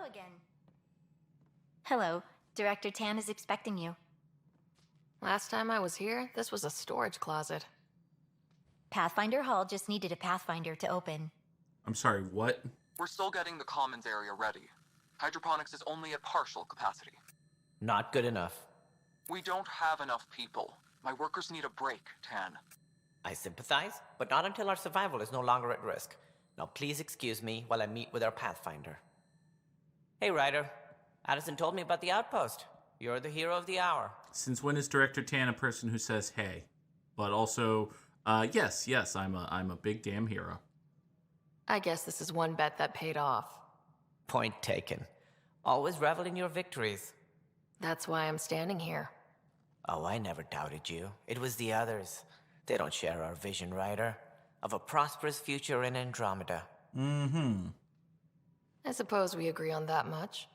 again. Hello. Director Tan is expecting you. Last time I was here, this was a storage closet. Pathfinder Hall just needed a Pathfinder to open. I'm sorry, what? We're still getting the commons area ready. Hydroponics is only at partial capacity. Not good enough. We don't have enough people. My workers need a break, Tan. I sympathize, but not until our survival is no longer at risk. Now please excuse me while I meet with our Pathfinder. Hey, Ryder. Addison told me about the outpost. You're the hero of the hour. Since when is Director Tan a person who says hey? But also, yes, I'm a big damn hero. I guess this is one bet that paid off. Point taken. Always revel in your victories. That's why I'm standing here. Oh, I never doubted you. It was the others. They don't share our vision, Ryder, of a prosperous future in Andromeda. I suppose we agree on that much.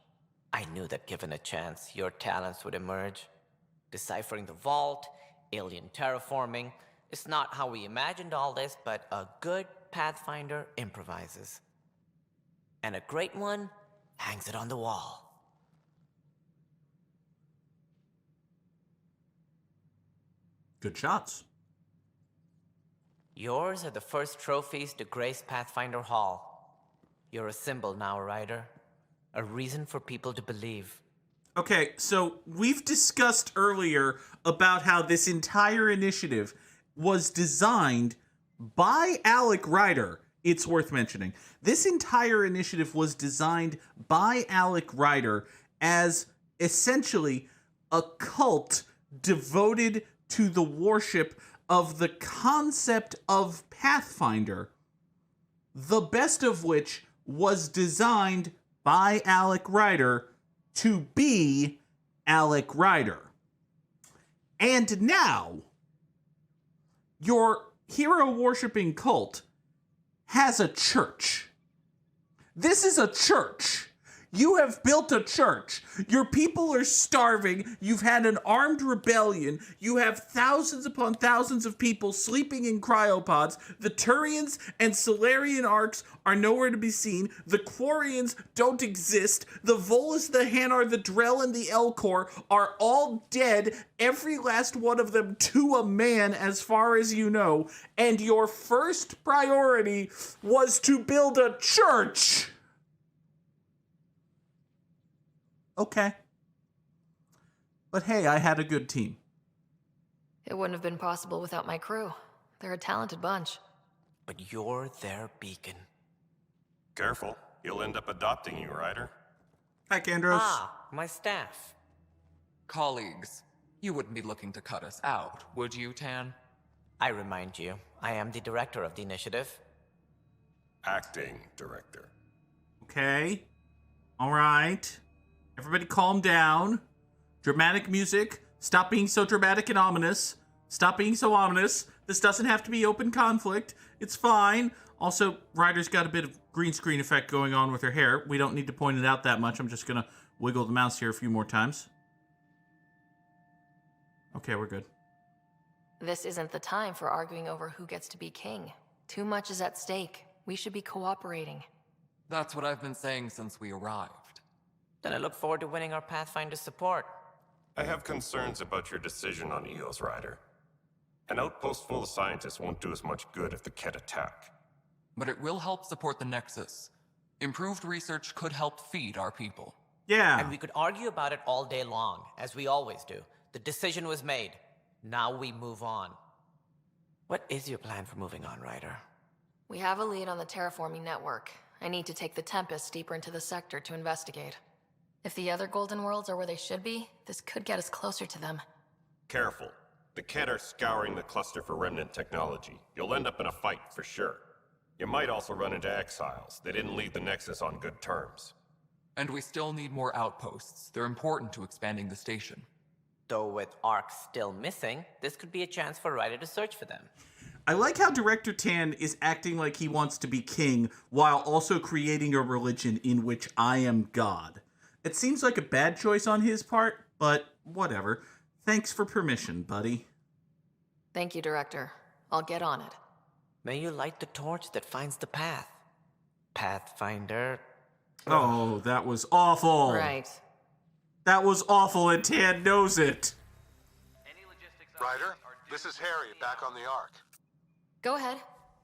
I knew that given a chance, your talents would emerge. Deciphering the vault, alien terraforming. It's not how we imagined all this, but a good Pathfinder improvises. And a great one hangs it on the wall. Good shots. Yours are the first trophies to grace Pathfinder Hall. You're a symbol now, Ryder. A reason for people to believe. Okay, so we've discussed earlier about how this entire initiative was designed by Alec Ryder. It's worth mentioning. This entire initiative was designed by Alec Ryder as essentially a cult devoted to the worship of the concept of Pathfinder, the best of which was designed by Alec Ryder to be Alec Ryder. And now, your hero-worshipping cult has a church. This is a church. You have built a church. Your people are starving. You've had an armed rebellion. You have thousands upon thousands of people sleeping in cryopods. The Turians and Solarian arcs are nowhere to be seen. The Quarians don't exist. The Volus, the Hanar, the Drell, and the Elcor are all dead. Every last one of them to a man, as far as you know. And your first priority was to build a church. Okay. But hey, I had a good team. It wouldn't have been possible without my crew. They're a talented bunch. But you're their beacon. Careful, he'll end up adopting you, Ryder. Hi, Kandros. My staff. Colleagues, you wouldn't be looking to cut us out, would you, Tan? I remind you, I am the director of the initiative. Acting director. Okay. All right. Everybody calm down. Dramatic music. Stop being so dramatic and ominous. Stop being so ominous. This doesn't have to be open conflict. It's fine. Also, Ryder's got a bit of green screen effect going on with her hair. We don't need to point it out that much. I'm just going to wiggle the mouse here a few more times. Okay, we're good. This isn't the time for arguing over who gets to be king. Too much is at stake. We should be cooperating. That's what I've been saying since we arrived. Then I look forward to winning our Pathfinder support. I have concerns about your decision on Eos, Ryder. An outpost full of scientists won't do as much good if the Ket attack. But it will help support the Nexus. Improved research could help feed our people. Yeah. And we could argue about it all day long, as we always do. The decision was made. Now we move on. What is your plan for moving on, Ryder? We have a lead on the terraforming network. I need to take the Tempest deeper into the sector to investigate. If the other Golden Worlds are where they should be, this could get us closer to them. Careful. The Ket are scouring the cluster for remnant technology. You'll end up in a fight for sure. You might also run into exiles. They didn't leave the Nexus on good terms. And we still need more outposts. They're important to expanding the station. Though with arcs still missing, this could be a chance for Ryder to search for them. I like how Director Tan is acting like he wants to be king while also creating a religion in which I am God. It seems like a bad choice on his part, but whatever. Thanks for permission, buddy. Thank you, Director. I'll get on it. May you light the torch that finds the path. Pathfinder. Oh, that was awful. Right. That was awful, and Tan knows it. Ryder, this is Harry, back on the Ark. Go ahead.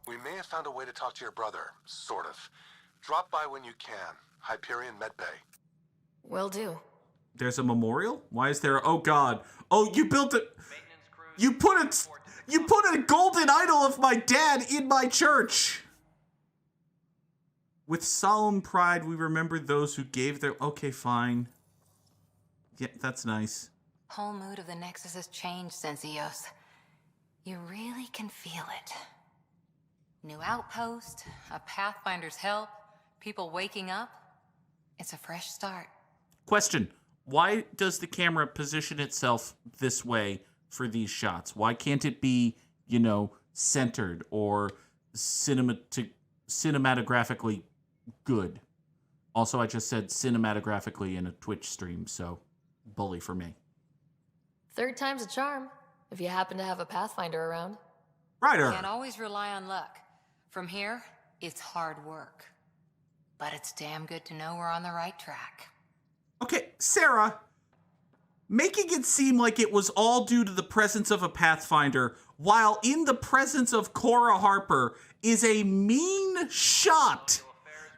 We may have found a way to talk to your brother, sort of. Drop by when you can. Hyperion Medbay. Will do. There's a memorial? Why is there? Oh God! Oh, you built it. You put a golden idol of my dad in my church. With solemn pride, we remember those who gave their. Okay, fine. Yeah, that's nice. Whole mood of the Nexus has changed since EOS. You really can feel it. New outpost, a Pathfinder's help, people waking up. It's a fresh start. Question: why does the camera position itself this way for these shots? Why can't it be, centered or cinematographically good? Also, I just said cinematographically in a Twitch stream, so bully for me. Third time's a charm, if you happen to have a Pathfinder around. Ryder! Can't always rely on luck. From here, it's hard work. But it's damn good to know we're on the right track. Okay, Sarah, making it seem like it was all due to the presence of a Pathfinder, while in the presence of Cora Harper, is a mean shot.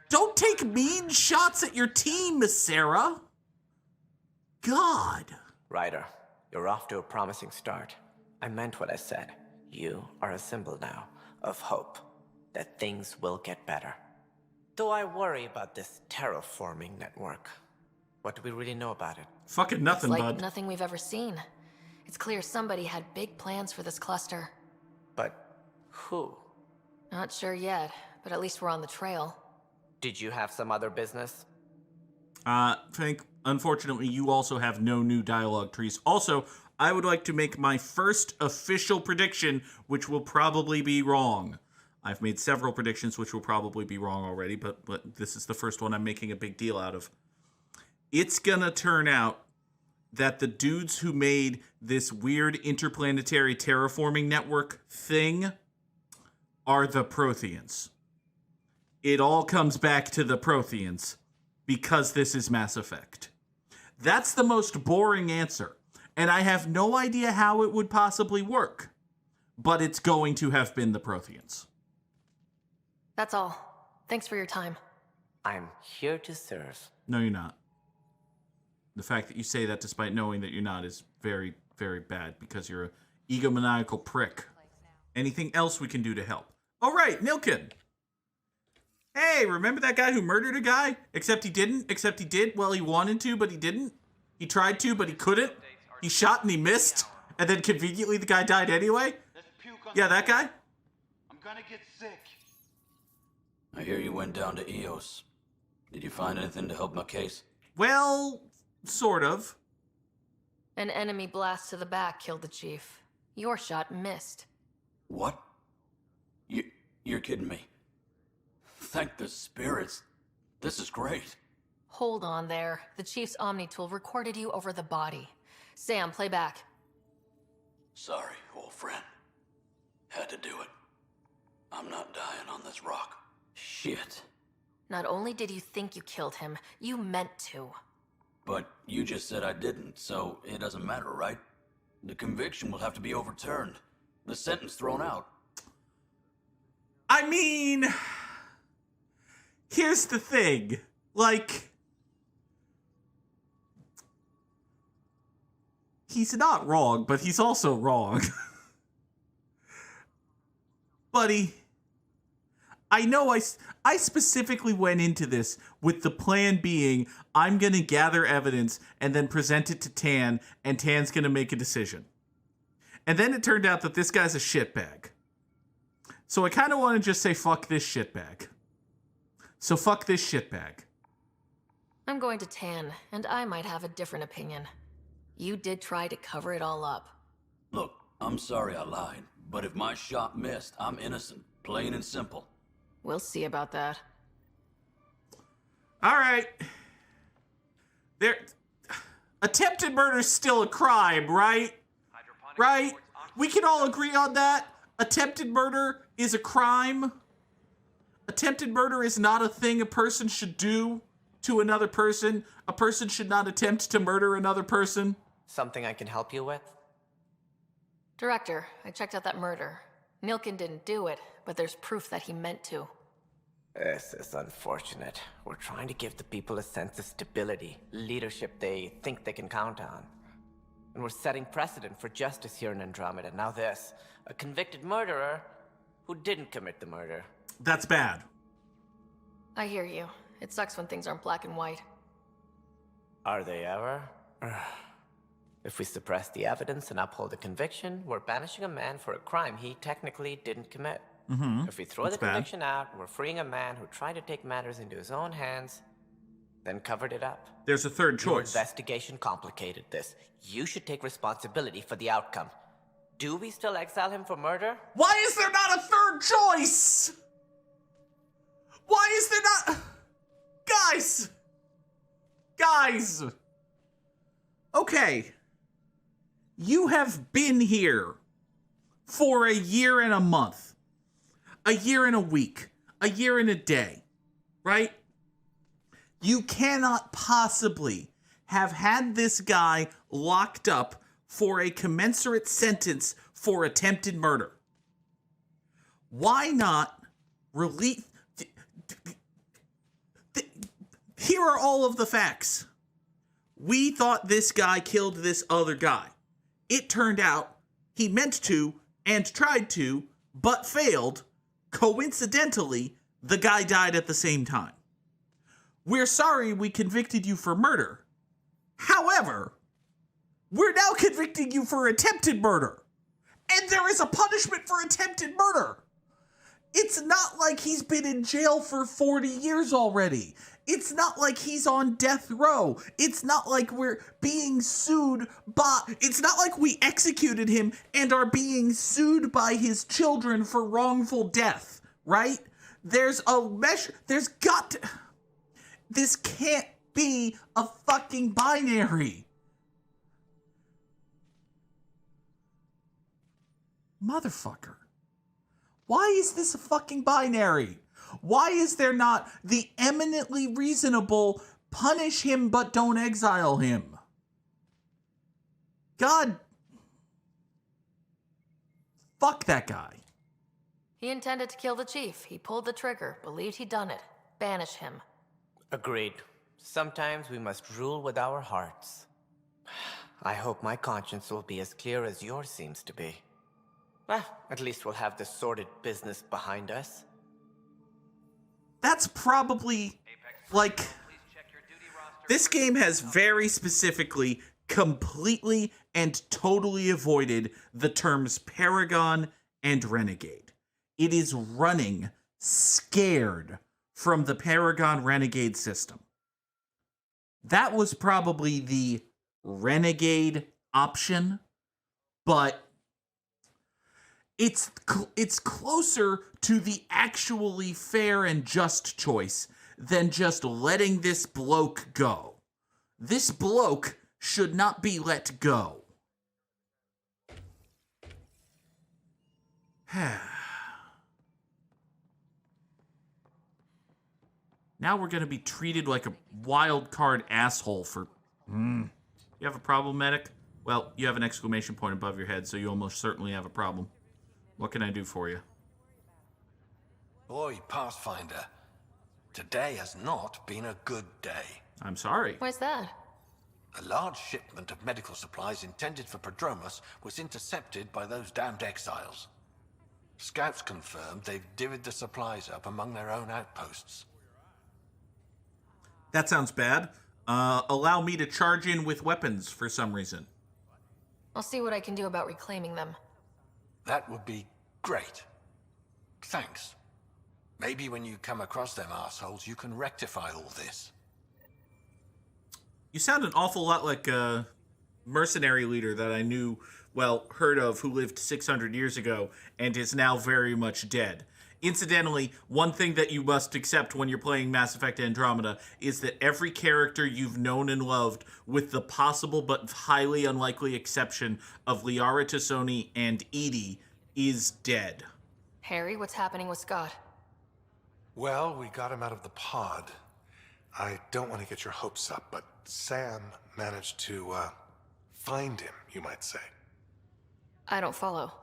Don't take mean shots at your team, Miss Sarah. God. Ryder, you're off to a promising start. I meant what I said. You are a symbol now of hope that things will get better. Though I worry about this terraforming network. What do we really know about it? Fucking nothing, It's like bud. nothing we've ever seen. It's clear somebody had big plans for this cluster. But who? Not sure yet, but at least we're on the trail. Did you have some other business? Frank, unfortunately, you also have no new dialogue trees. Also, I would like to make my first official prediction, which will probably be wrong. I've made several predictions which will probably be wrong already, but this is the first one I'm making a big deal out of. It's gonna turn out that the dudes who made this weird interplanetary terraforming network thing are the Protheans. It all comes back to the Protheans because this is Mass Effect. That's the most boring answer, and I have no idea how it would possibly work, but it's going to have been the Protheans. That's all. Thanks for your time. I'm here to serve. No, you're not. The fact that you say that despite knowing that you're not is very, very bad because you're an egomaniacal prick. Anything else we can do to help? All right, Nilkin. Hey, remember that guy who murdered a guy? Except he didn't. Except he did. Well, he wanted to, but he didn't. He tried to, but he couldn't. He shot and he missed. And then conveniently the guy died anyway. Yeah, that guy? I'm gonna get sick. I hear you went down to EOS. Did you find anything to help my case? Well, sort of. An enemy blast to the back killed the chief. Your shot missed. What? You're kidding me. Thank the spirits. This is great. Hold on there. The chief's Omni tool recorded you over the body. Sam, play back. Sorry, old friend. Had to do it. I'm not dying on this rock. Shit. Not only did you think you killed him, you meant to. But you just said I didn't, so it doesn't matter, right? The conviction will have to be overturned. The sentence thrown out. I mean, here's the thing. Like, he's not wrong, but he's also wrong. Buddy, I know I specifically went into this with the plan being I'm going to gather evidence and then present it to Tan, and Tan's going to make a decision. And then it turned out that this guy's a shitbag. So I kind of want to just say fuck this shitbag. So fuck this shitbag. I'm going to Tan, and I might have a different opinion. You did try to cover it all up. Look, I'm sorry I lied, but if my shot missed, I'm innocent. Plain and simple. We'll see about that. All right. Attempted murder's still a crime, right? Right? We can all agree on that. Attempted murder is a crime. Attempted murder is not a thing a person should do. to another person. A person should not attempt to murder another person. Something I can help you with? Director, I checked out that murder. Nilkin didn't do it, but there's proof that he meant to. This is unfortunate. We're trying to give the people a sense of stability, leadership they think they can count on. And we're setting precedent for justice here in Andromeda. Now this, a convicted murderer who didn't commit the murder. That's bad. I hear you. It sucks when things aren't black and white. Are they ever? If we suppress the evidence and uphold a conviction, we're banishing a man for a crime he technically didn't commit. If we throw the conviction out, we're freeing a man who tried to take matters into his own hands, then covered it up. There's a third Your choice. investigation complicated this. You should take responsibility for the outcome. Do we still exile him for murder? Why is there not a third choice? Why is there not... Guys! Guys! Okay. You have been here for a year and a month. A year and a week. A year and a day. Right? You cannot possibly have had this guy locked up for a commensurate sentence for attempted murder. Why not release... Here are all of the facts. We thought this guy killed this other guy. It turned out he meant to and tried to, but failed. Coincidentally, the guy died at the same time. We're sorry we convicted you for murder. However, we're now convicting you for attempted murder. And there is a punishment for attempted murder. It's not like he's been in jail for 40 years already. It's not like he's on death row. It's not like we're being sued by... It's not like we executed him and are being sued by his children for wrongful death, right? There's a measure... There's got to... This can't be a fucking binary. Motherfucker. Why is this a fucking binary? Why is there not the eminently reasonable punish him but don't exile him? God. Fuck that guy. He intended to kill the chief. He pulled the trigger, believed he'd done it. Banish him. Agreed. Sometimes we must rule with our hearts. I hope my conscience will be as clear as yours seems to be. Well, at least we'll have this sordid business behind us. That's probably, like, this game has very specifically, completely, and totally avoided the terms Paragon and Renegade. It is running scared from the Paragon Renegade system. That was probably the Renegade option, but it's closer to the actually fair and just choice than just letting this bloke go. This bloke should not be let go. Now we're going to be treated like a wild card asshole for... You have a problem, medic? Well, you have an exclamation point above your head, so you almost certainly have a problem. What can I do for you? Boy, Pathfinder, today has not been a good day. I'm sorry. Why's that? A large shipment of medical supplies intended for Prodromus was intercepted by those damned exiles. Scouts confirmed they've divvied the supplies up among their own outposts. That sounds bad. Allow me to charge in with weapons for some reason. I'll see what I can do about reclaiming them. That would be great. Thanks. Maybe when you come across them assholes, you can rectify all this. You sound an awful lot like a mercenary leader that I knew, well, heard of, who lived 600 years ago and is now very much dead. Incidentally, one thing that you must accept when you're playing Mass Effect Andromeda is that every character you've known and loved, with the possible but highly unlikely exception of Liara Tassoni and Edie, is dead. Harry, what's happening with Scott? Well, we got him out of the pod. I don't want to get your hopes up, but Sam managed to, find him, you might say. I don't follow.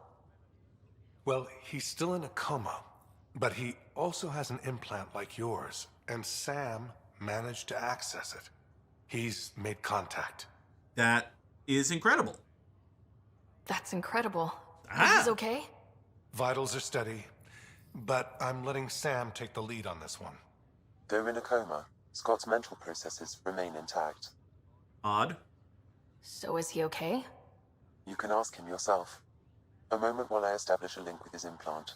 Well, he's still in a coma, but he also has an implant like yours, and Sam managed to access it. He's made contact. That is incredible. That's incredible. Ah. He's okay? Vitals are steady, but I'm letting Sam take the lead on this one. Though in a coma, Scott's mental processes remain intact. Odd. So is he okay? You can ask him yourself. A moment while I establish a link with his implant.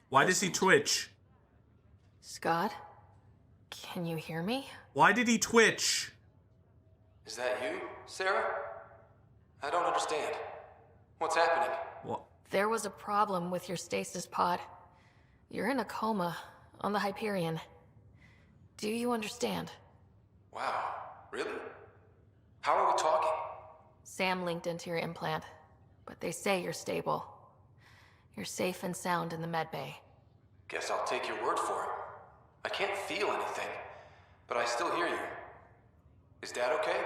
Why does he twitch? Scott? Can you hear me? Why did he twitch? Is that you, Sarah? I don't understand. What's happening? What? There was a problem with your stasis pod. You're in a coma on the Hyperion. Do you understand? Wow, really? How are we talking? Sam linked into your implant, but they say you're stable. You're safe and sound in the medbay. Guess I'll take your word for it. I can't feel anything, but I still hear you. Is Dad okay?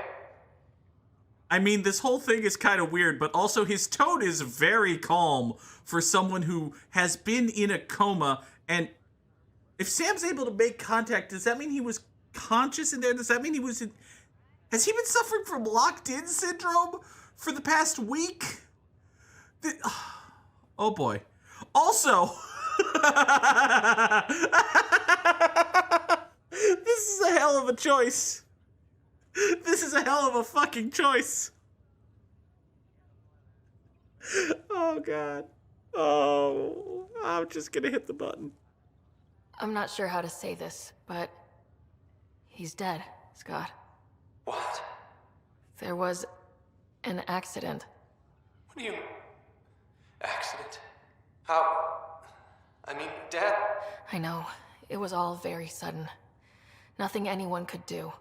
I mean, this whole thing is kind of weird, but also his tone is very calm for someone who has been in a coma. And if Sam's able to make contact, does that mean he was conscious in there? Does that mean he was in... Has he been suffering from locked-in syndrome for the past week? Oh, boy. Also... This is a hell of a choice. This is a hell of a fucking choice. Oh, God. Oh, I'm just gonna hit the button. I'm not sure how to say this, but he's dead, Scott. What? There was an accident. What do you... Accident? How... I mean, Dad... I know. It was all very sudden. Nothing anyone could do.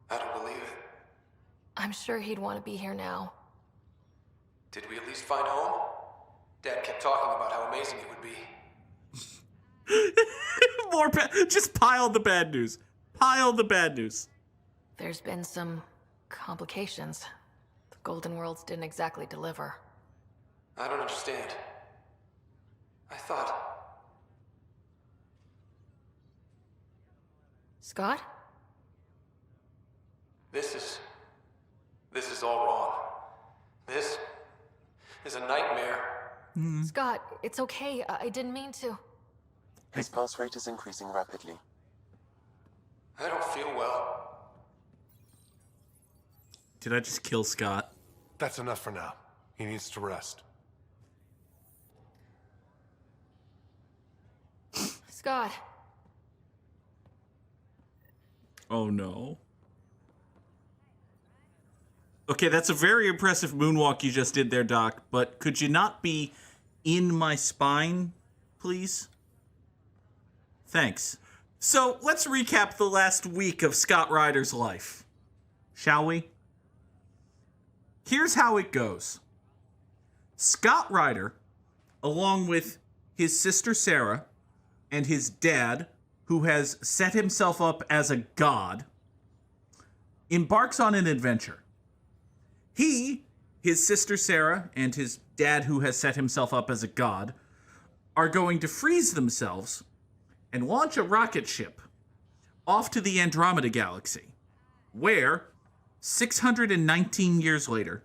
I don't believe it. I'm sure he'd want to be here now. Did we at least find home? Dad kept talking about how amazing it would be. Just pile the bad news. Pile the bad news. There's been some complications. The Golden Worlds didn't exactly deliver. I don't understand. I thought... Scott? This is all wrong. This is a nightmare. Scott, it's okay. I didn't mean to. His pulse rate is increasing rapidly. I don't feel well. Did I just kill Scott? That's enough for now. He needs to rest. Scott. Oh, no. Okay, that's a very impressive moonwalk you just did there, Doc, but could you not be in my spine, please? Thanks. So, let's recap the last week of Scott Ryder's life, shall we? Here's how it goes. Scott Ryder, along with his sister Sarah and his dad, who has set himself up as a god, embarks on an adventure. He, his sister Sarah, and his dad, who has set himself up as a god, are going to freeze themselves and launch a rocket ship off to the Andromeda galaxy, where, 619 years later,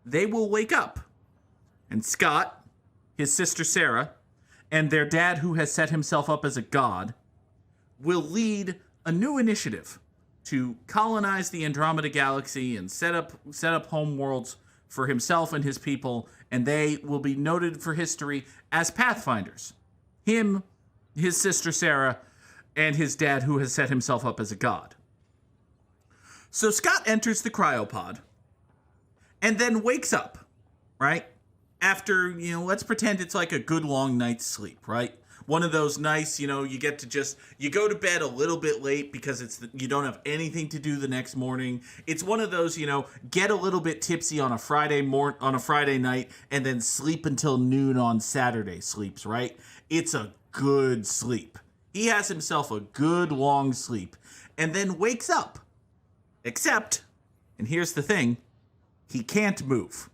they will wake up, and Scott, his sister Sarah, and their dad, who has set himself up as a god, will lead a new initiative to colonize the Andromeda galaxy and set up home worlds for himself and his people, and they will be noted for history as Pathfinders. Him, his sister Sarah, and his dad, who has set himself up as a god. So Scott enters the cryopod and then wakes up, right? After, let's pretend it's like a good long night's sleep, right? One of those nice, you get to you go to bed a little bit late because you don't have anything to do the next morning. It's one of those, get a little bit tipsy on a Friday night and then sleep until noon on Saturday sleeps, right? It's a good sleep. He has himself a good long sleep and then wakes up. Except, and here's the thing, he can't move.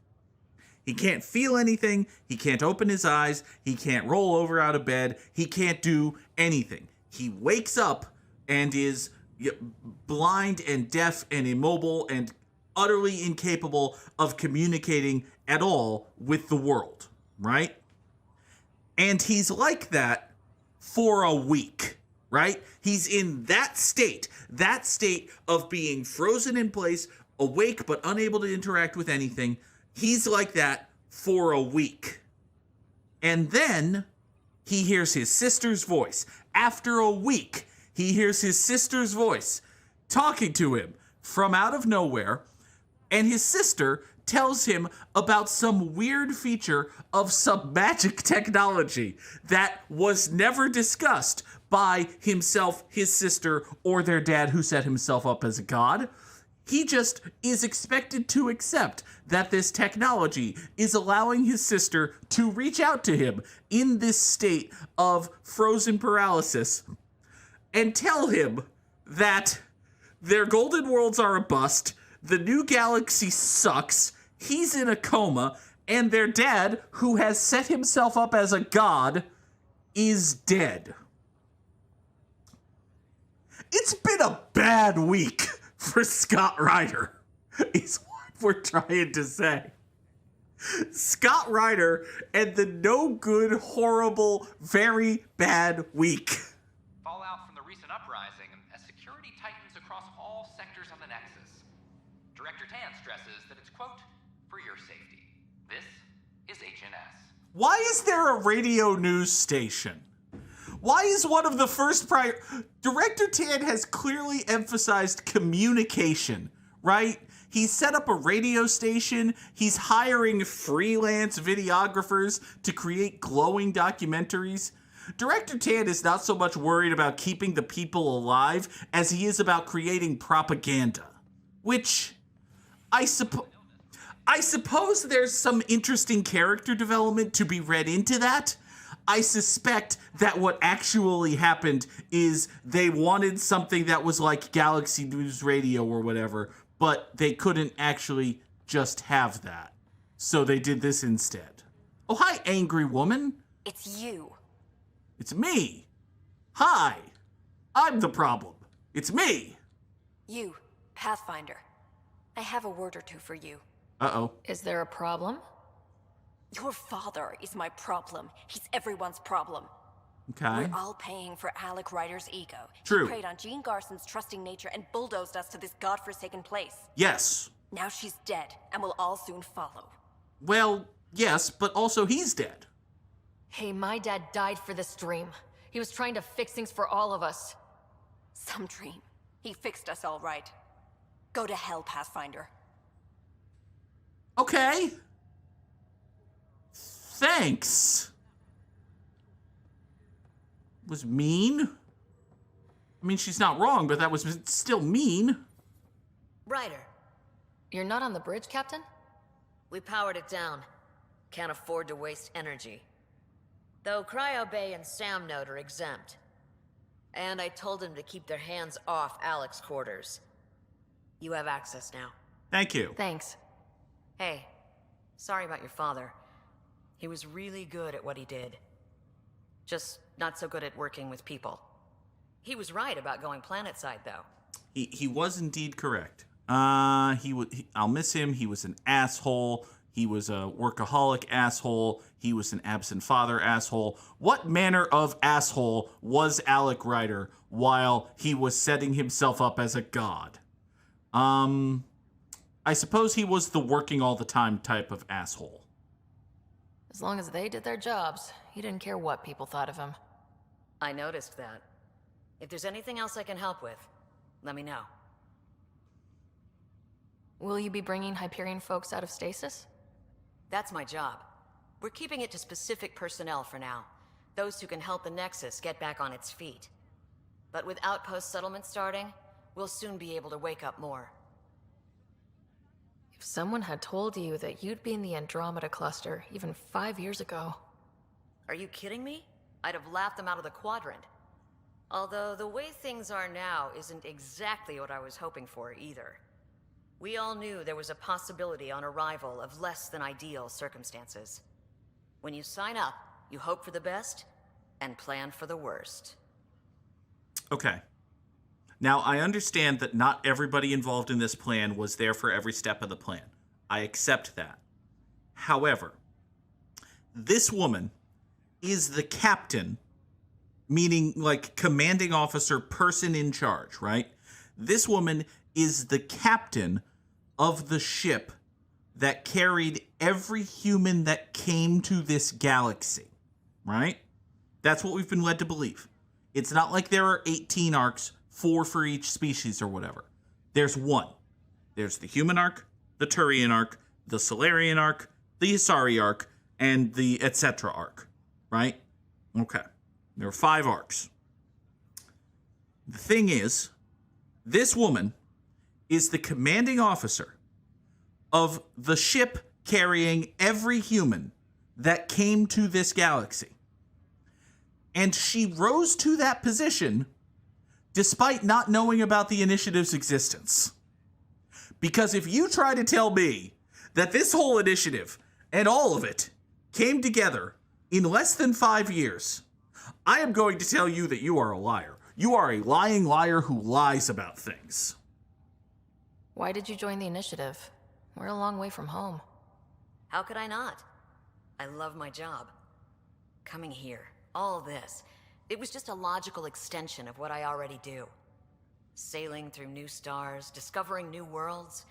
He can't feel anything. He can't open his eyes. He can't roll over out of bed. He can't do anything. He wakes up and is blind and deaf and immobile and utterly incapable of communicating at all with the world, right? And he's like that for a week, right? He's in that state of being frozen in place, awake but unable to interact with anything. He's like that for a week. And then he hears his sister's voice. After a week, he hears his sister's voice talking to him from out of nowhere, and his sister tells him about some weird feature of some magic technology that was never discussed by himself, his sister, or their dad, who set himself up as a god. He just is expected to accept that this technology is allowing his sister to reach out to him in this state of frozen paralysis and tell him that their golden worlds are a bust, the new galaxy sucks, he's in a coma, and their dad, who has set himself up as a god, is dead. It's been a bad week for Scott Ryder, is what we're trying to say. Scott Ryder and the no good, horrible, very bad week. Fallout from the recent uprising as security tightens across all sectors on the Nexus. Director Tan stresses that it's, quote, for your safety. This is HNS. Why is there a radio news station? Why is one of the first Director Tan has clearly emphasized communication, right? He's set up a radio station. He's hiring freelance videographers to create glowing documentaries. Director Tan is not so much worried about keeping the people alive as he is about creating propaganda, which I suppose there's some interesting character development to be read into that. I suspect that what actually happened is they wanted something that was like Galaxy News Radio or whatever, but they couldn't actually just have that. So they did this instead. Oh, hi, angry woman. It's you. It's me. Hi. I'm the problem. It's me. You, Pathfinder. I have a word or two for you. Uh-oh. Is there a problem? Your father is my problem. He's everyone's problem. Okay. We're all paying for Alec Ryder's ego. True. He preyed on Jean Garson's trusting nature and bulldozed us to this godforsaken place. Yes. Now she's dead, and we'll all soon follow. Well, yes, but also he's dead. Hey, my dad died for this dream. He was trying to fix things for all of us. Some dream. He fixed us all right. Go to hell, Pathfinder. Okay. Thanks. Was mean. I mean, she's not wrong, but that was still mean. Ryder, You're not on the bridge, Captain? we powered it down. Can't afford to waste energy. Though Cryo Bay and Sam Node are exempt. And I told them to keep their hands off Alec's quarters. You have access now. Thank you. Thanks. Hey, sorry about your father. He was really good at what he did. Just not so good at working with people. He was right about going planetside, though. He was indeed correct. I'll miss him. He was an asshole. He was a workaholic asshole. He was an absent father asshole. What manner of asshole was Alec Ryder while he was setting himself up as a god? I suppose he was the working all the time type of asshole. As long as they did their jobs, he didn't care what people thought of him. I noticed that. If there's anything else I can help with, let me know. Will you be bringing Hyperion folks out of stasis? That's my job. We're keeping it to specific personnel for now. Those who can help the Nexus get back on its feet. But with outpost settlement starting, we'll soon be able to wake up more. If someone had told you that you'd be in the Andromeda cluster even 5 years ago... Are you kidding me? I'd have laughed them out of the quadrant. Although the way things are now isn't exactly what I was hoping for either. We all knew there was a possibility on arrival of less than ideal circumstances. When you sign up, you hope for the best and plan for the worst. Okay. Now, I understand that not everybody involved in this plan was there for every step of the plan. I accept that. However, this woman is the captain, meaning like commanding officer, person in charge, right? This woman is the captain of the ship that carried every human that came to this galaxy, right? That's what we've been led to believe. It's not like there are 18 arcs, 4 for each species or whatever. There's one. There's the human arc, the Turian arc, the Solarian arc, the Asari arc, and the etc. arc, right? Okay. There are 5 arcs. The thing is, this woman is the commanding officer of the ship carrying every human that came to this galaxy. And she rose to that position despite not knowing about the initiative's existence. Because if you try to tell me that this whole initiative and all of it came together in less than 5 years, I am going to tell you that you are a liar. You are a lying liar who lies about things. Why did you join the initiative? We're a long way from home. How could I not? I love my job. Coming here, all this, it was just a logical extension of what I already do. Sailing through new stars, discovering new worlds.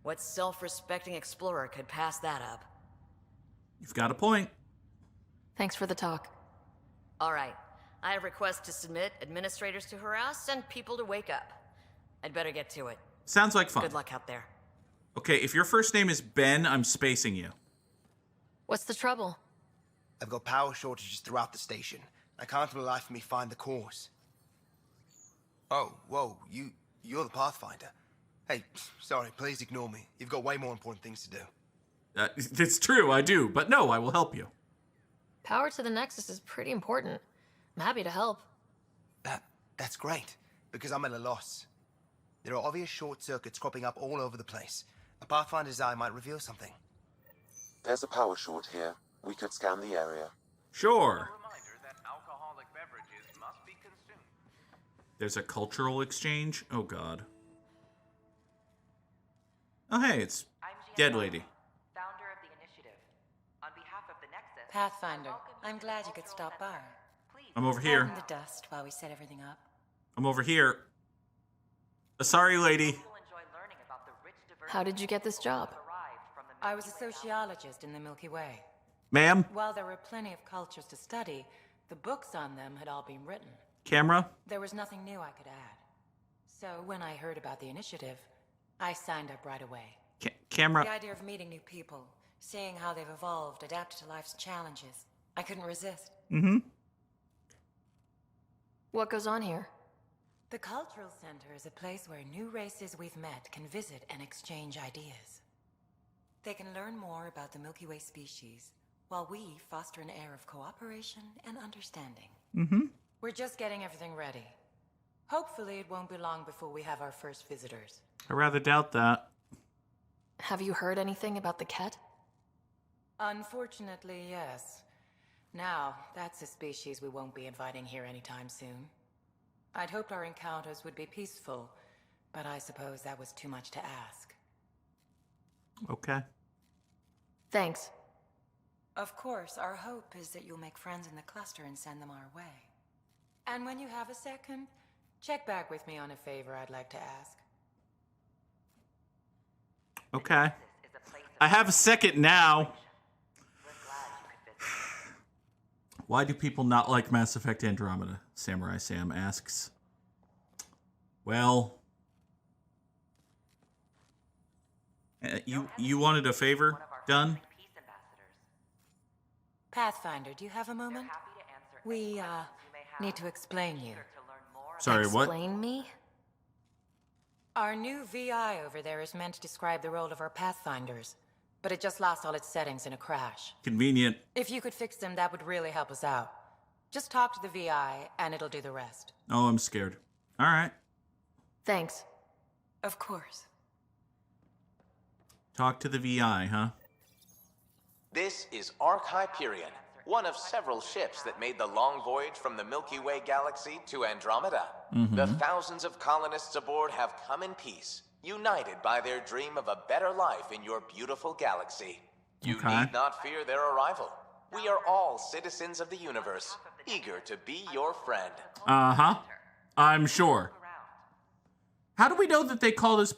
What self-respecting explorer could pass that up? You've got a point. Thanks for the talk. All right. I have requests to submit, administrators to harass, and people to wake up. I'd better get to it. Sounds like fun. Good luck out there. Okay, if your first name is Ben, I'm spacing you. What's the trouble? I've got power shortages throughout the station. I can't for the life of me find the cause. Oh, whoa, you're the Pathfinder. Hey, sorry, please ignore me. You've got way more important things to do. It's true, I do, but no, I will help you. Power to the Nexus is pretty important. I'm happy to help. That's great, because I'm at a loss. There are obvious short circuits cropping up all over the place. A Pathfinder's eye might reveal something. There's a power short here. We could scan the area. Sure. There's a cultural exchange? Oh, God. Oh, hey, it's Dead Lady. Founder of the initiative. On behalf of the Nexus, Pathfinder, I'm glad you could stop by. I'm over here. Pardon the dust while we set everything up. I'm over here. Sorry, lady. How did you get this job? I was a sociologist in the Milky Way. Ma'am? While there were plenty of cultures to study, the books on them had all been written. Camera? There was nothing new I could add. So when I heard about the initiative, I signed up right away. Camera? The idea of meeting new people, seeing how they've evolved, adapted to life's challenges, I couldn't resist. Mm-hmm. What goes on here? The Cultural Center is a place where new races we've met can visit and exchange ideas. They can learn more about the Milky Way species, while we foster an air of cooperation and understanding. Mm-hmm. We're just getting everything ready. Hopefully it won't be long before we have our first visitors. I rather doubt that. Have you heard anything about the Ket? Unfortunately, yes. Now, that's a species we won't be inviting here anytime soon. I'd hoped our encounters would be peaceful, but I suppose that was too much to ask. Okay. Thanks. Of course, our hope is that you'll make friends in the cluster and send them our way. And when you have a second, check back with me on a favor I'd like to ask. Okay. I have a second now. Why do people not like Mass Effect Andromeda? Samurai Sam asks. Well, you wanted a favor done? Pathfinder, do you have a moment? We, need to explain you. Sorry, what? Explain me? Our new VI over there is meant to describe the role of our Pathfinders, but it just lost all its settings in a crash. Convenient. If you could fix them, that would really help us out. Just talk to the VI, and it'll do the rest. Oh, I'm scared. All right. Thanks. Of course. Talk to the VI, huh? This is Ark Hyperion, one of several ships that made the long voyage from the Milky Way galaxy to Andromeda. The thousands of colonists aboard have come in peace, united by their dream of a better life in your beautiful galaxy. You need not fear their arrival. We are all citizens of the universe, eager to be your friend. Uh-huh. I'm sure. How do we know that they call this...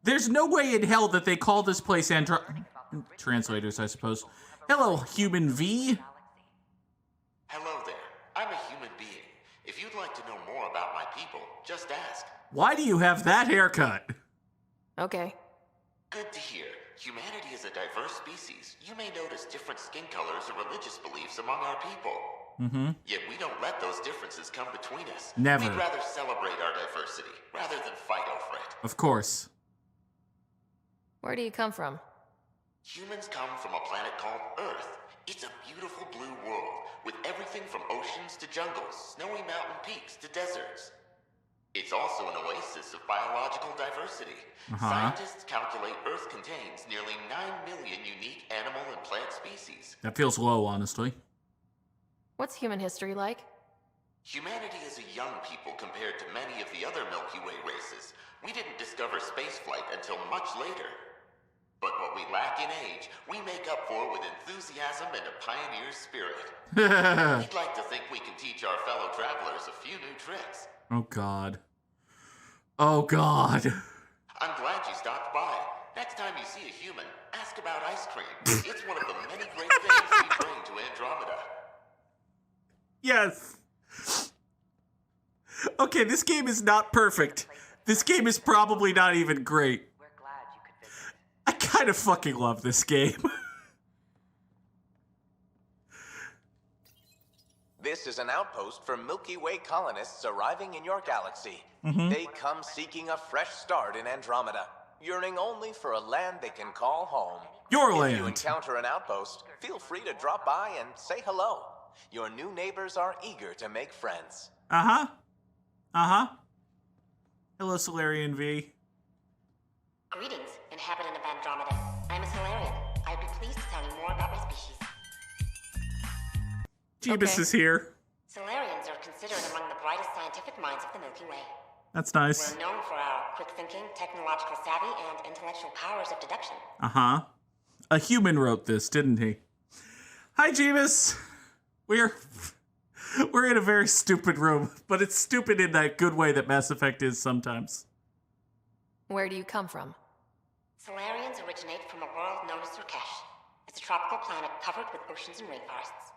There's no way in hell that they call this place Translators, I suppose. Hello, human V. Hello there. I'm a human being. If you'd like to know more about my people, just ask. Why do you have that haircut? Okay. Good to hear. Humanity is a diverse species. You may notice different skin colors or religious beliefs among our people. Yet we don't let those differences come between us. Never. We'd rather celebrate our diversity, rather than fight over it. Of course. Where do you come from? Humans come from a planet called Earth. It's a beautiful blue world, with everything from oceans to jungles, snowy mountain peaks to deserts. It's also an oasis of biological diversity. Scientists calculate Earth contains nearly 9 million unique animal and plant species. That feels low, honestly. What's human history like? Humanity is a young people compared to many of the other Milky Way races. We didn't discover spaceflight until much later. But what we lack in age, we make up for with enthusiasm and a pioneer's spirit. We'd like to think we can teach our fellow travelers a few new tricks. Oh, God. Oh, God. I'm glad you stopped by. Next time you see a human, ask about ice cream. It's one of the many great things we bring to Andromeda. Yes. Okay, this game is not perfect. This game is probably not even great. I kind of fucking love this game. This is an outpost for Milky Way colonists arriving in your galaxy. They come seeking a fresh start in Andromeda, yearning only for a land they can call home. Your If land. you encounter an outpost, feel free to drop by and say hello. Your new neighbors are eager to make friends. Uh-huh. Uh-huh. Hello, Solarian V. Greetings, inhabitant of Andromeda. I'm a Solarian. I'd be pleased to tell you more about my species. Jeebus is here. Solarians are considered among the brightest scientific minds of the Milky Way. That's nice. We're known for our quick thinking, technological savvy, and intellectual powers of deduction. Uh-huh. A human wrote this, didn't he? Hi, Jeebus. We're in a very stupid room, but it's stupid in that good way that Mass Effect is sometimes. Where do you come from? Solarians originate from a world known as Surkesh. It's a tropical planet covered with oceans and rainforests.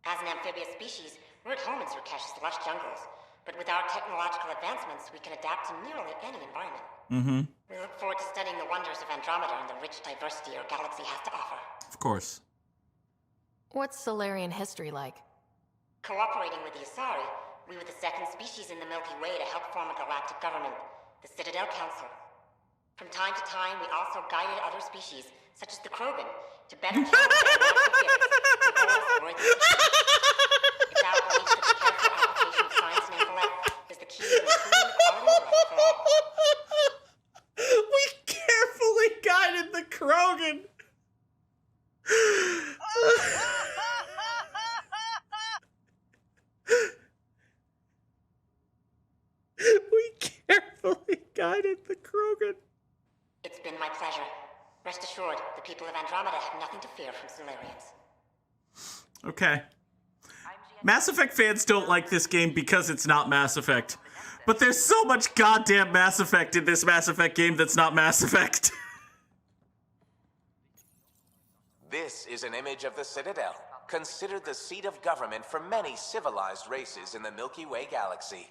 As an amphibious species, we're at home in Surkesh's lush jungles, but with our technological advancements, we can adapt to nearly any environment. We look forward to studying the wonders of Andromeda and the rich diversity our galaxy has to offer. Of course. What's Solarian history like? Cooperating with the Asari, we were the second species in the Milky Way to help form a galactic government, the Citadel Council. From time to time, we also guided other species, such as the Krogan, to better channel their natural gifts to goals worthy of achievement. It's our belief that the careful application of science and intellect is the key to improving the quality of life for all. We carefully guided the Krogan. We carefully guided the Krogan. It's been my pleasure. Rest assured, the people of Andromeda have nothing to fear from Solarians. Okay. Mass Effect fans don't like this game because it's not Mass Effect. But there's so much goddamn Mass Effect in this Mass Effect game that's not Mass Effect. This is an image of the Citadel, considered the seat of government for many civilized races in the Milky Way galaxy.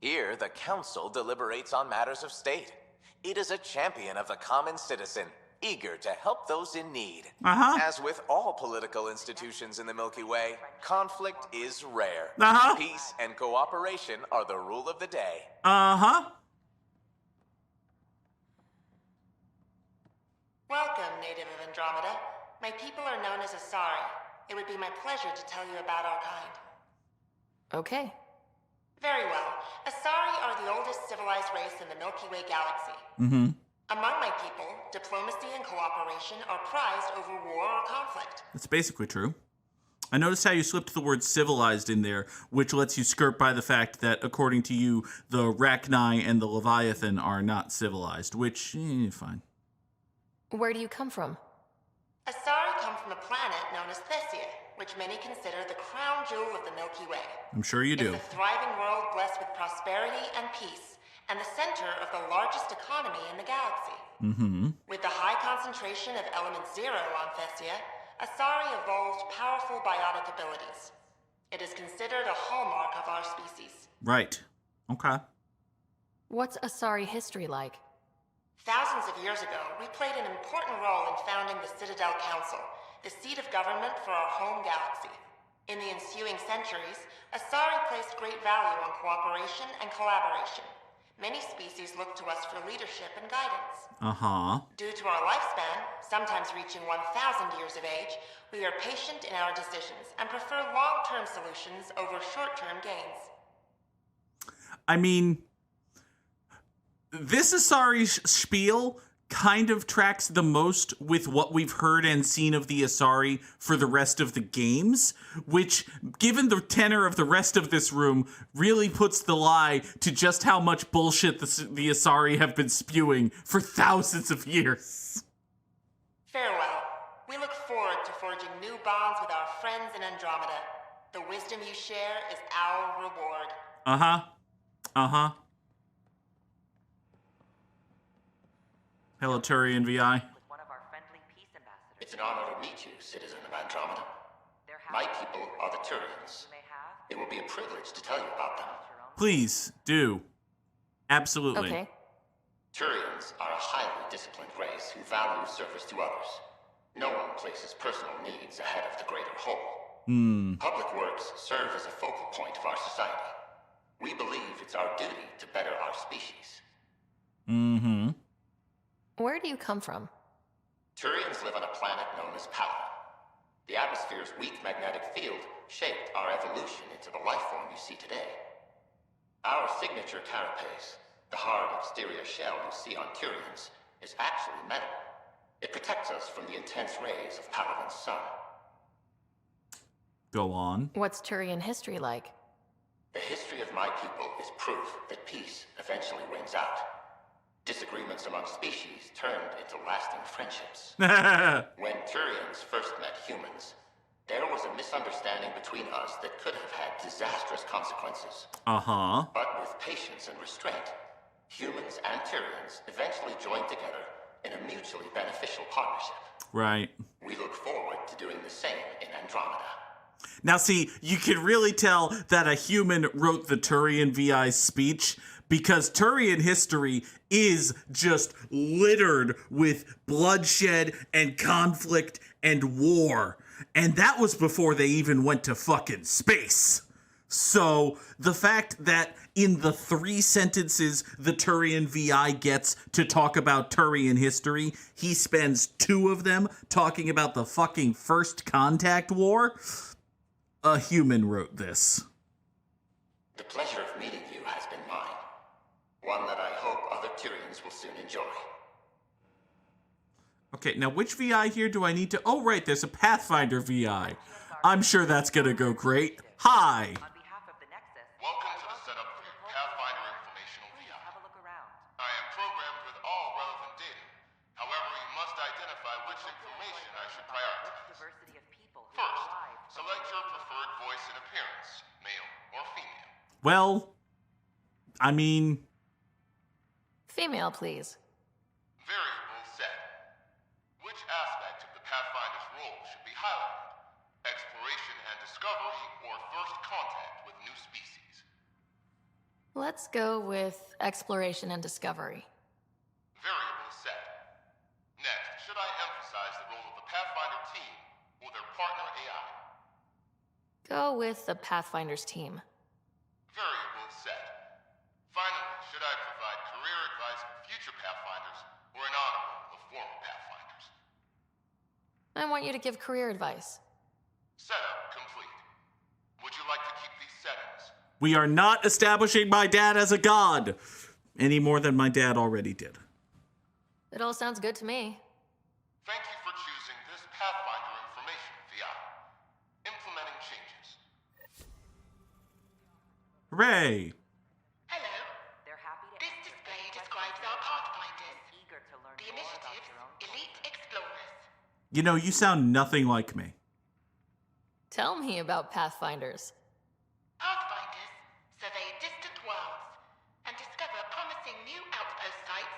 Here, the Council deliberates on matters of state. It is a champion of the common citizen, eager to help those in need. As with all political institutions in the Milky Way, conflict is rare. Peace and cooperation are the rule of the day. Welcome, native of Andromeda. My people are known as Asari. It would be my pleasure to tell you about our kind. Okay. Very well. Asari are the oldest civilized race in the Milky Way galaxy. Mm-hmm. Among my people, diplomacy and cooperation are prized over war or conflict. That's basically true. I noticed how you slipped the word civilized in there, which lets you skirt by the fact that, according to you, the Rachni and the Leviathan are not civilized, which, fine. Where do you come from? Asari come from a planet known as Thessia, which many consider the crown jewel of the Milky Way. I'm sure you do. It's a thriving world blessed with prosperity and peace, and the center of the largest economy in the galaxy. Mm-hmm. With the high concentration of element zero on Thessia, Asari evolved powerful biotic abilities. It is considered a hallmark of our species. Right. Okay. What's Asari history like? Thousands of years ago, we played an important role in founding the Citadel Council, the seat of government for our home galaxy. In the ensuing centuries, Asari placed great value on cooperation and collaboration. Many species look to us for leadership and guidance. Uh-huh. Due to our lifespan, sometimes reaching 1,000 years of age, we are patient in our decisions and prefer long-term solutions over short-term gains. I mean, this Asari spiel kind of tracks the most with what we've heard and seen of the Asari for the rest of the games, which, given the tenor of the rest of this room, really puts the lie to just how much bullshit the Asari have been spewing for thousands of years. Farewell. We look forward to forging new bonds with our friends in Andromeda. The wisdom you share is our reward. Uh-huh. Uh-huh. Hello, Turian VI. It's an honor to meet you, citizen of Andromeda. My people are the Turians. It will be a privilege to tell you about them. Please, do. Absolutely. Okay. Turians are a highly disciplined race who value service to others. No one places personal needs ahead of the greater whole. Public works serve as a focal point of our society. We believe it's our duty to better our species. Mm-hmm. Where do you come from? Turians live on a planet known as Palaven. The atmosphere's weak magnetic field shaped our evolution into the life form you see today. Our signature carapace, the hard exterior shell you see on Turians, is actually metal. It protects us from the intense rays of Palaven's sun. Go on. What's Turian history like? The history of my people is proof that peace eventually wins out. Disagreements among species turned into lasting friendships. When Turians first met humans, there was a misunderstanding between us that could have had disastrous consequences. Uh-huh. But with patience and restraint, humans and Turians eventually joined together in a mutually beneficial partnership. Right. We look forward to doing the same in Andromeda. Now, see, you can really tell that a human wrote the Turian VI's speech, because Turian history is just littered with bloodshed and conflict and war. And that was before they even went to fucking space. So the fact that in the 3 sentences the Turian VI gets to talk about Turian history, he spends 2 of them talking about the fucking First Contact War. A human wrote this. The pleasure of meeting you has been mine. One that I hope other Turians will soon enjoy. Okay, now which VI here do I need to... Oh, right, there's a Pathfinder VI. I'm sure that's gonna go great. Hi! Welcome to the setup for your Pathfinder Informational VI. I am programmed with all relevant data. However, you must identify which information I should prioritize. First, select your preferred voice and appearance, male or female. Well, I mean... Female, please. Variable set. Which aspect of the Pathfinder's role should be highlighted? Exploration and discovery or first contact with new species? Let's go with exploration and discovery. Variable set. Next, should I emphasize the role of the Pathfinder team or their partner AI? Go with the Pathfinder's team. Variable set. Finally, should I provide career advice for future Pathfinders or an honor of former Pathfinders? I want you to give career advice. Setup complete. Would you like to keep these settings? We are not establishing my dad as a god any more than my dad already did. It all sounds good to me. Thank you for choosing this Pathfinder information VI. Implementing changes. Hooray! Hello. This display describes our Pathfinders. The initiative's elite explorers. You know, you sound nothing like me. Tell me about Pathfinders. Pathfinders survey distant worlds and discover promising new outpost sites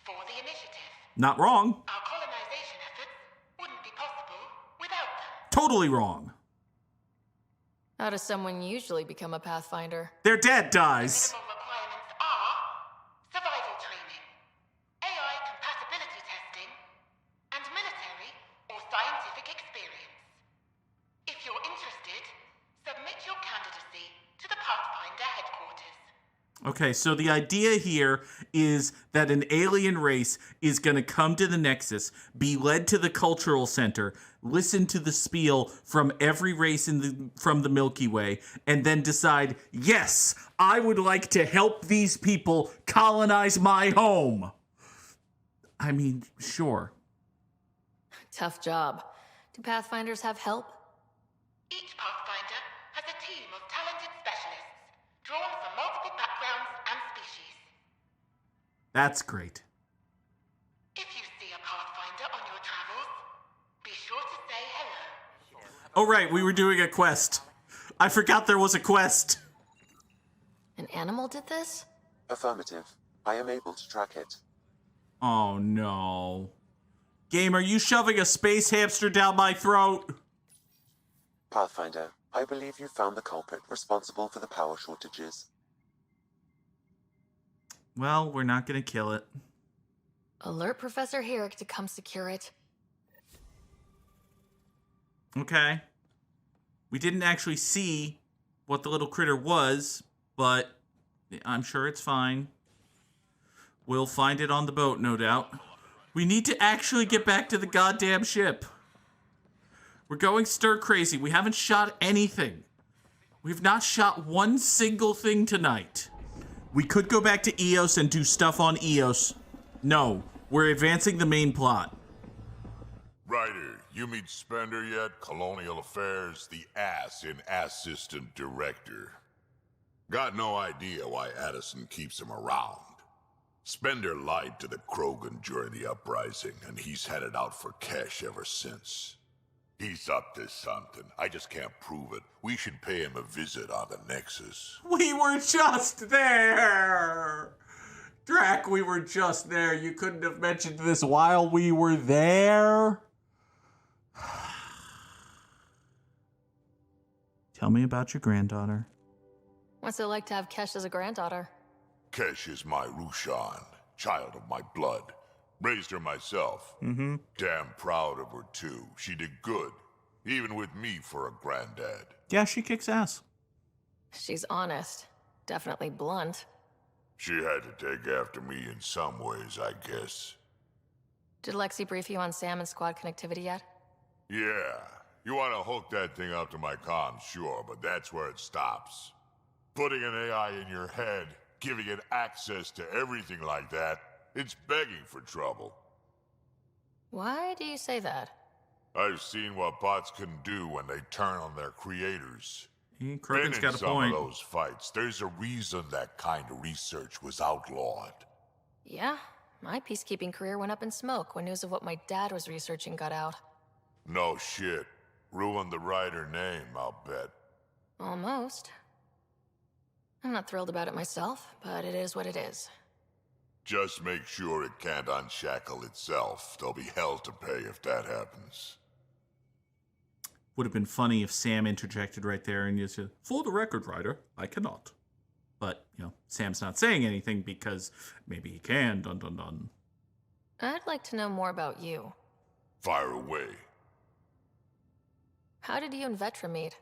for the initiative. Not wrong. Our colonization efforts wouldn't be possible without them. Totally wrong. How does someone usually become a Pathfinder? Their dad dies. Minimum requirements are survival training, AI compatibility testing, and military or scientific experience. If you're interested, submit your candidacy to the Pathfinder headquarters. Okay, so the idea here is that an alien race is going to come to the Nexus, be led to the cultural center, listen to the spiel from every race from the Milky Way, and then decide, yes, I would like to help these people colonize my home. I mean, sure. Tough job. Do Pathfinders have help? Each Pathfinder has a team of talented specialists drawn from multiple backgrounds and species. That's great. If you see a Pathfinder on your travels, be sure to say hello. Oh, right, we were doing a quest. I forgot there was a quest. An animal did this? Affirmative. I am able to track it. Oh, no. Game, are you shoving a space hamster down my throat? Pathfinder, I believe you found the culprit responsible for the power shortages. Well, we're not going to kill it. Alert Professor Herrick to come secure it. Okay. We didn't actually see what the little critter was, but I'm sure it's fine. We'll find it on the boat, no doubt. We need to actually get back to the goddamn ship. We're going stir crazy. We haven't shot anything. We've not shot one single thing tonight. We could go back to EOS and do stuff on EOS. No, we're advancing the main plot. Ryder, you meet Spender yet? Colonial Affairs, the ass in Assistant Director. Got no idea why Addison keeps him around. Spender lied to the Krogan during the uprising, and he's headed out for cash ever since. He's up to something. I just can't prove it. We should pay him a visit on the Nexus. We were just there! Drac, we were just there. You couldn't have mentioned this while we were there? Tell me about your granddaughter. What's it like to have Kesh as a granddaughter? Kesh is my Rushan, child of my blood. Raised her myself. Mm-hmm. Damn proud of her, too. She did good, even with me for a granddad. Yeah, she kicks ass. She's honest. Definitely blunt. She had to take after me in some ways, I guess. Did Lexi brief you on Sam and squad connectivity yet? Yeah. You want to hook that thing up to my comms, sure, but that's where it stops. Putting an AI in your head, giving it access to everything like that, it's begging for trouble. Why do you say that? I've seen what bots can do when they turn on their creators. Krogan's got a some point. of those fights, there's a reason that kind of research was outlawed. Yeah, my peacekeeping career went up in smoke when news of what my dad was researching got out. No shit. Ruined the Ryder name, I'll bet. Almost. I'm not thrilled about it myself, but it is what it is. Just make sure it can't unshackle itself. There'll be hell to pay if that happens. Would have been funny if Sam interjected right there and you said, "For the record, Ryder, I cannot." But, you know, Sam's not saying anything because maybe he can, dun dun dun. I'd like to know more about you. Fire away. How did you and Vetra meet?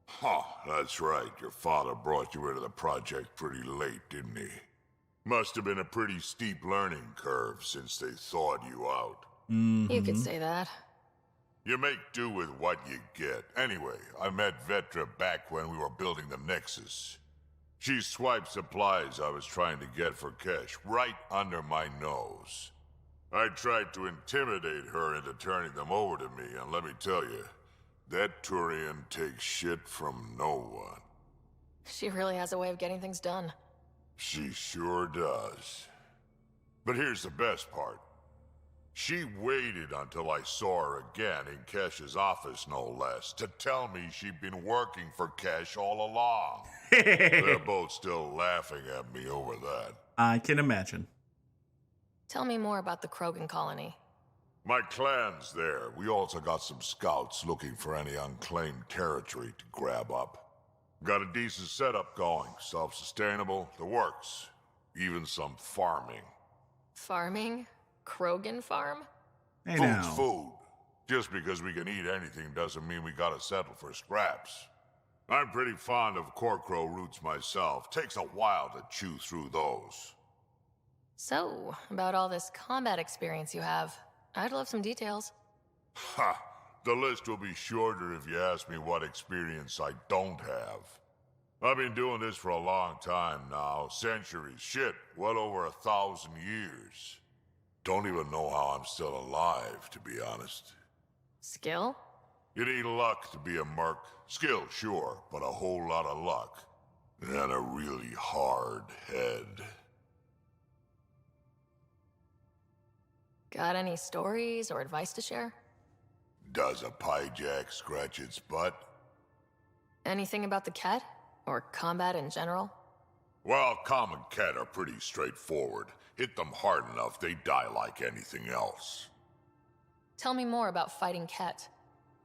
Huh, that's right. Your father brought you into the project pretty late, didn't he? Must have been a pretty steep learning curve since they thawed you out. You could say that. You make do with what you get. Anyway, I met Vetra back when we were building the Nexus. She swiped supplies I was trying to get for cash right under my nose. I tried to intimidate her into turning them over to me, and let me tell you, that Turian takes shit from no one. She really has a way of getting things done. She sure does. But here's the best part. She waited until I saw her again in Kesh's office, no less, to tell me she'd been working for Kesh all along. They're both still laughing at me over that. I can imagine. Tell me more about the Krogan colony. My clan's there. We also got some scouts looking for any unclaimed territory to grab up. Got a decent setup going, self-sustainable, the works. Even some farming. Farming? Krogan farm? Hey, Food's now. food. Just because we can eat anything doesn't mean we gotta settle for scraps. I'm pretty fond of Corcrow roots myself. Takes a while to chew through those. So, about all this combat experience you have, I'd love some details. Ha! The list will be shorter if you ask me what experience I don't have. I've been doing this for a long time now. Centuries. Shit, well over 1,000 years. Don't even know how I'm still alive, to be honest. Skill? You need luck to be a merc. Skill, sure, but a whole lot of luck. And a really hard head. Got any stories or advice to share? Does a piejack scratch its butt? Anything about the Ket? Or combat in general? Well, common Ket are pretty straightforward. Hit them hard enough, they die like anything else. Tell me more about fighting Ket.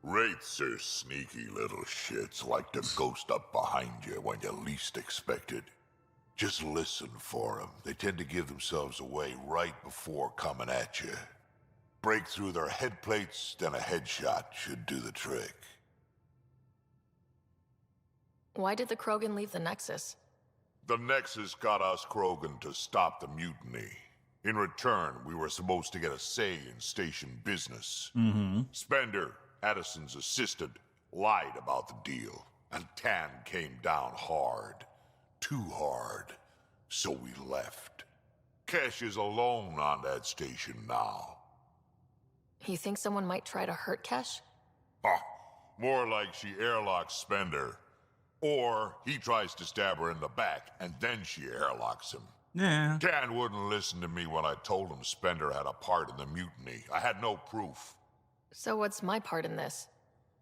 Wraiths are sneaky little shits, like to ghost up behind you when you least expect it. Just listen for them. They tend to give themselves away right before coming at you. Break through their head plates, then a headshot should do the trick. Why did the Krogan leave the Nexus? The Nexus got us Krogan to stop the mutiny. In return, we were supposed to get a say in station business. Spender, Addison's assistant, lied about the deal, and Tan came down hard. Too hard. So we left. Kesh is alone on that station now. You think someone might try to hurt Kesh? More like she airlocks Spender. Or he tries to stab her in the back, and then she airlocks him. Yeah. Tan wouldn't listen to me when I told him Spender had a part in the mutiny. I had no proof. So what's my part in this?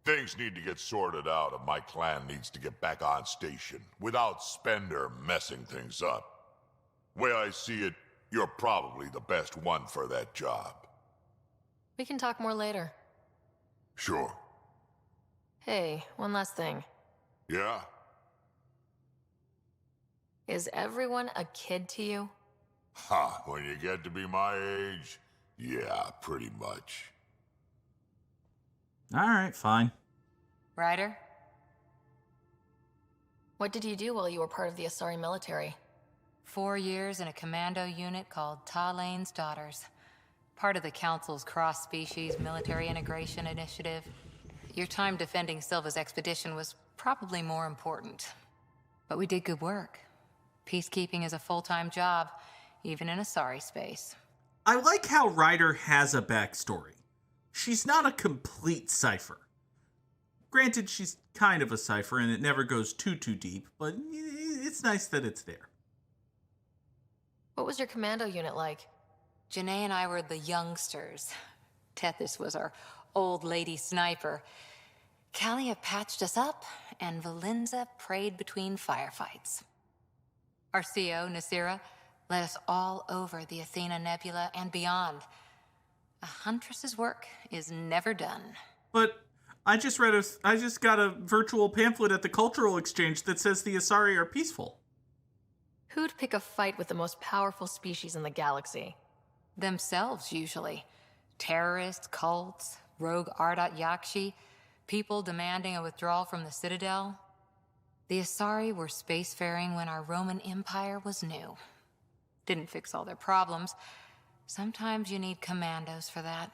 Things need to get sorted out, and my clan needs to get back on station, without Spender messing things up. Way I see it, you're probably the best one for that job. We can talk more later. Sure. Hey, one last thing. Yeah? Is everyone a kid to you? Ha, when you get to be my age, yeah, pretty much. Alright, fine. Ryder? What did you do while you were part of the Asari military? 4 years in a commando unit called Talane's Daughters. Part of the Council's cross-species military integration initiative. Your time defending Silva's expedition was probably more important. But we did good work. Peacekeeping is a full-time job, even in Asari space. I like how Ryder has a backstory. She's not a complete cipher. Granted, she's kind of a cipher and it never goes too deep, but it's nice that it's there. What was your commando unit like? Janae and I were the youngsters. Tethys was our old lady sniper. Kalia patched us up, and Valenza prayed between firefights. Our CO, Nasira, led us all over the Athena Nebula and beyond. A huntress's work is never done. But I just got a virtual pamphlet at the cultural exchange that says the Asari are peaceful. Who'd pick a fight with the most powerful species in the galaxy? Themselves, usually. Terrorists, cults, rogue Ardat Yakshi, people demanding a withdrawal from the Citadel. The Asari were spacefaring when our Roman Empire was new. Didn't fix all their problems. Sometimes you need commandos for that.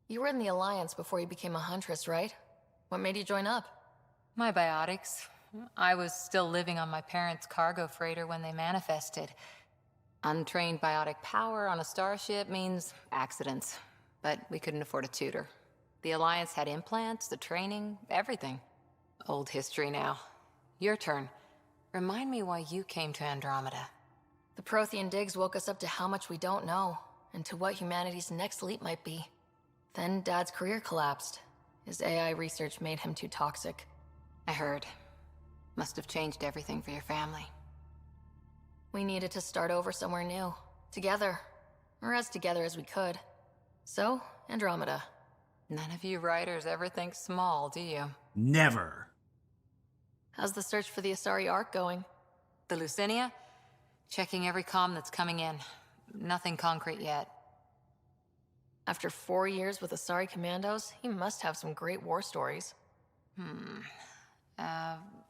You were in the Alliance before you became a Huntress, right? What made you join up? My biotics. I was still living on my parents' cargo freighter when they manifested. Untrained biotic power on a starship means accidents, but we couldn't afford a tutor. The Alliance had implants, the training, everything. Old history now. Your turn. Remind me why you came to Andromeda. The Prothean digs woke us up to how much we don't know, and to what humanity's next leap might be. Then Dad's career collapsed. His AI research made him too toxic. I heard. Must have changed everything for your family. We needed to start over somewhere new. Together. Or as together as we could. So, Andromeda. None of you writers ever think small, do you? Never. How's the search for the Asari Ark going? The Lucinia? Checking every comm that's coming in. Nothing concrete yet. After 4 years with Asari Commandos, he must have some great war stories.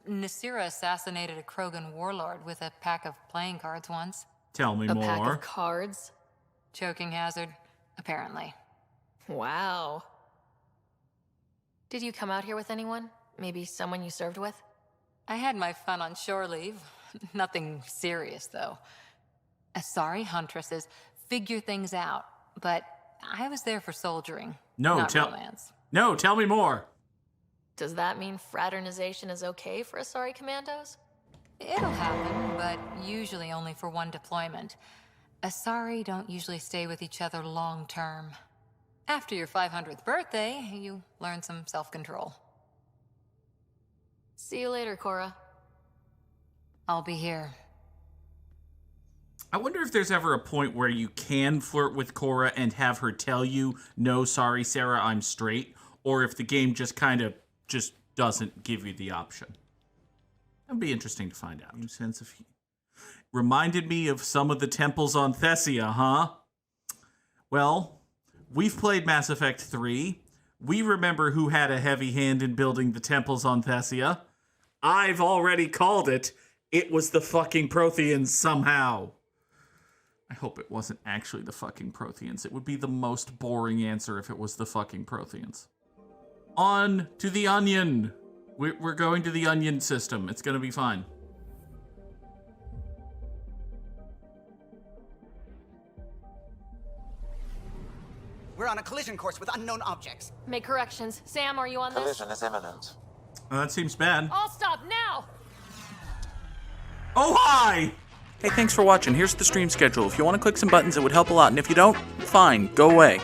Nasira assassinated a Krogan warlord with a pack of playing cards once. Tell me more. A pack of cards? Choking hazard, apparently. Wow. Did you come out here with anyone? Maybe someone you served with? I had my fun on shore leave. Nothing serious, though. Asari Huntresses figure things out, but I was there for soldiering, not romance. No, tell me more. Does that mean fraternization is okay for Asari Commandos? It'll happen, but usually only for one deployment. Asari don't usually stay with each other long term. After your 500th birthday, you learn some self-control. See you later, Cora. I'll be here. I wonder if there's ever a point where you can flirt with Cora and have her tell you, no, sorry, Sarah, I'm straight, or if the game just kind of just doesn't give you the option. That'd be interesting to find out. Reminded me of some of the temples on Thessia, huh? Well, we've played Mass Effect 3. We remember who had a heavy hand in building the temples on Thessia. I've already called it. It was the fucking Protheans somehow. I hope it wasn't actually the fucking Protheans. It would be the most boring answer if it was the fucking Protheans. On to the Onion. We're going to the Onion system. It's going to be fine. We're on a collision course with unknown objects. Make corrections. Sam, are you on this? Collision is imminent. That seems bad. I'll stop now! Oh, hi! Hey, thanks for watching. Here's the stream schedule. If you want to click some buttons, it would help a lot. And if you don't, fine, go away.